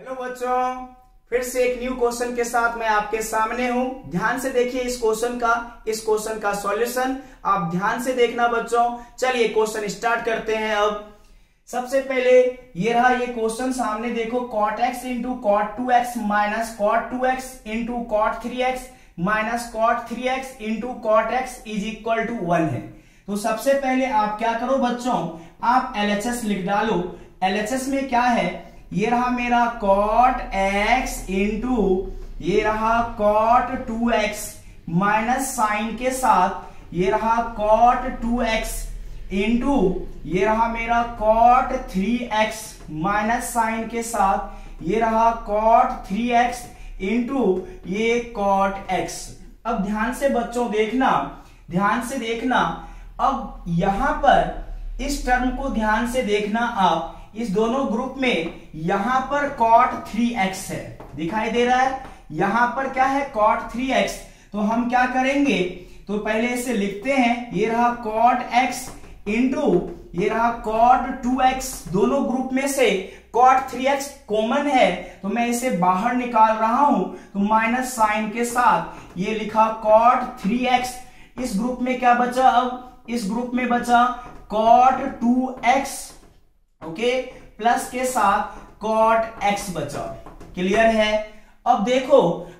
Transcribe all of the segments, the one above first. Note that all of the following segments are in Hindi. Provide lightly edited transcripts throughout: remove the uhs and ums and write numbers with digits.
हेलो बच्चों, फिर से एक न्यू क्वेश्चन के साथ मैं आपके सामने हूं। ध्यान से देखिए इस क्वेश्चन का सॉल्यूशन आप ध्यान से देखना बच्चों। चलिए क्वेश्चन स्टार्ट करते हैं। अब सबसे पहले ये रहा ये क्वेश्चन सामने देखो, cot x into cot 2x minus cot 2x into cot 3x minus cot 3x into cot x is equal to 1 है। तो सबसे पहले आप क्या करो बच्चों, आप LHS लिख डालो। LHS में क्या है, ये रहा मेरा cot x इंटू ये रहा cot 2x माइनस साइन के साथ ये रहा cot 2x इंटू ये रहा मेरा cot 3x माइनस साइन के साथ ये रहा cot 3x इंटू ये cot x। अब ध्यान से बच्चों देखना, ध्यान से देखना। अब यहां पर इस टर्म को ध्यान से देखना, आप इस दोनों ग्रुप में यहां पर cot 3x है, दिखाई दे रहा है। यहां पर क्या है cot 3x। तो हम क्या करेंगे, तो पहले इसे लिखते हैं, ये रहा cot x इंटू ये रहा cot 2x। दोनों ग्रुप में से cot 3x कॉमन है तो मैं इसे बाहर निकाल रहा हूं, तो माइनस साइन के साथ ये लिखा cot 3x। इस ग्रुप में क्या बचा, अब इस ग्रुप में बचा cot 2x, ओके, प्लस के साथ cot x बचा। क्लियर है। अब देखो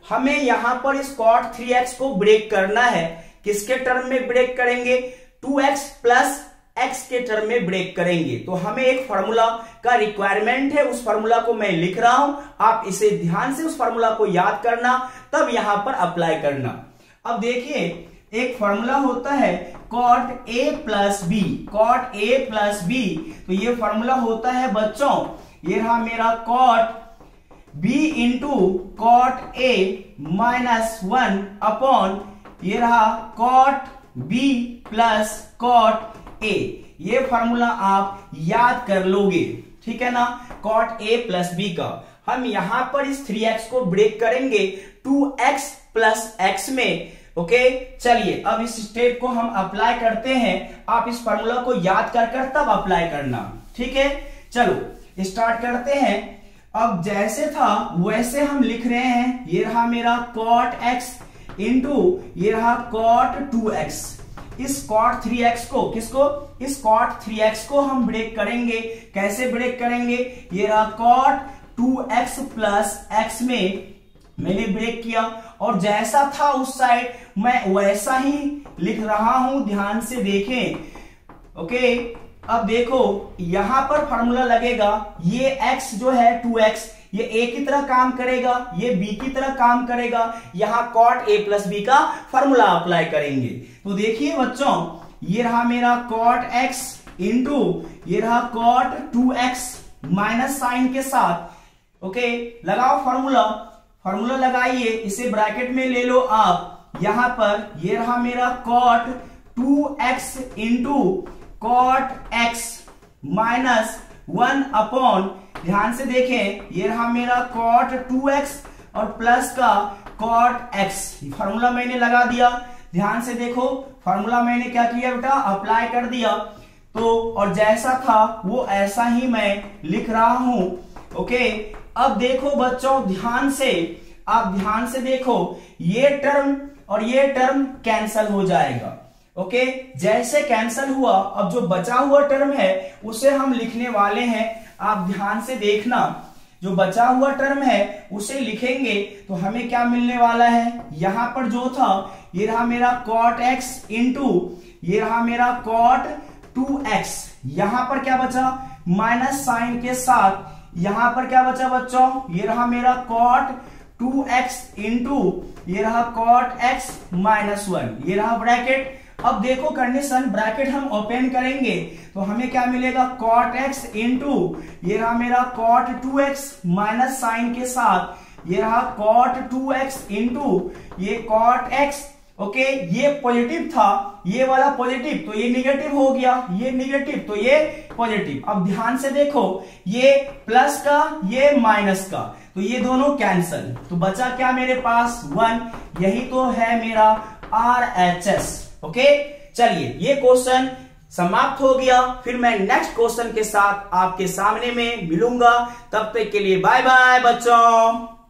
हमें यहां पर इस cot 3x को ब्रेक करना है। किसके टर्म में ब्रेक करेंगे, 2x प्लस x के टर्म में ब्रेक करेंगे। तो हमें एक फॉर्मूला का रिक्वायरमेंट है, उस फॉर्मूला को मैं लिख रहा हूं, आप इसे ध्यान से उस फॉर्मूला को याद करना, तब यहां पर अप्लाई करना। अब देखिए एक फॉर्मूला होता है cot a plus B, cot a plus B. तो ये फॉर्मूला होता है बच्चों, ये रहा मेरा cot b into cot a minus 1 upon ये रहा cot b plus cot a। ये फॉर्मूला आप याद कर लोगे, ठीक है ना, cot a प्लस बी का। हम यहां पर इस 3x को ब्रेक करेंगे 2x प्लस x में। ओके चलिए अब इस स्टेप को हम अप्लाई करते हैं। आप इस फॉर्मूला को याद कर तब अप्लाई करना, ठीक है। चलो स्टार्ट करते हैं। अब जैसे था वैसे हम लिख रहे हैं, ये रहा मेरा cot x इंटू ये रहा cot 2x। इस cot 3x को, किसको, इस cot 3x को हम ब्रेक करेंगे। कैसे ब्रेक करेंगे, ये रहा cot 2x प्लस x में मैंने ब्रेक किया, और जैसा था उस साइड मैं वैसा ही लिख रहा हूं, ध्यान से देखें। ओके अब देखो यहां पर फॉर्मूला लगेगा, ये x जो है 2x ये a की तरह काम करेगा, ये b की तरह काम करेगा। यहां cot a प्लस b का फॉर्मूला अप्लाई करेंगे। तो देखिए बच्चों ये रहा मेरा cot x इंटू ये रहा cot 2x माइनस साइन के साथ। ओके लगाओ फॉर्मूला, फॉर्मूला लगाइए, इसे ब्रैकेट में ले लो आप। यहां पर ये रहा मेरा cot 2x into cot x minus 1 upon, ध्यान से देखें, ये रहा मेरा cot 2x और प्लस का cot x। फॉर्मूला मैंने लगा दिया, ध्यान से देखो फॉर्मूला मैंने क्या किया बेटा, अप्लाई कर दिया। तो और जैसा था वो ऐसा ही मैं लिख रहा हूं। ओके अब देखो बच्चों ध्यान से, आप ध्यान से देखो, ये टर्म और ये टर्म कैंसल हो जाएगा। ओके जैसे कैंसल हुआ, अब जो बचा हुआ टर्म है उसे हम लिखने वाले हैं। आप ध्यान से देखना, जो बचा हुआ टर्म है उसे लिखेंगे तो हमें क्या मिलने वाला है, यहां पर जो था ये रहा मेरा cot x इंटू ये रहा मेरा cot 2x। यहां पर क्या बचा, माइनस साइन के साथ यहां पर क्या बचा बच्चों, ये रहा मेरा cot 2x इंटू ये रहा cot x माइनस 1, ये रहा ब्रैकेट। अब देखो कंडीशन, ब्रैकेट हम ओपन करेंगे तो हमें क्या मिलेगा, cot x इंटू ये रहा मेरा cot 2x माइनस साइन के साथ ये रहा cot 2x इंटू ये cot x। ओके ये पॉजिटिव था, ये वाला पॉजिटिव तो ये निगेटिव हो गया, ये निगेटिव तो ये पॉजिटिव। अब ध्यान से देखो ये प्लस का ये माइनस का, तो ये दोनों कैंसल, तो बचा क्या मेरे पास 1। यही तो है मेरा RHS। ओके चलिए ये क्वेश्चन समाप्त हो गया। फिर मैं नेक्स्ट क्वेश्चन के साथ आपके सामने में मिलूंगा। तब तक के लिए बाय बाय बच्चों।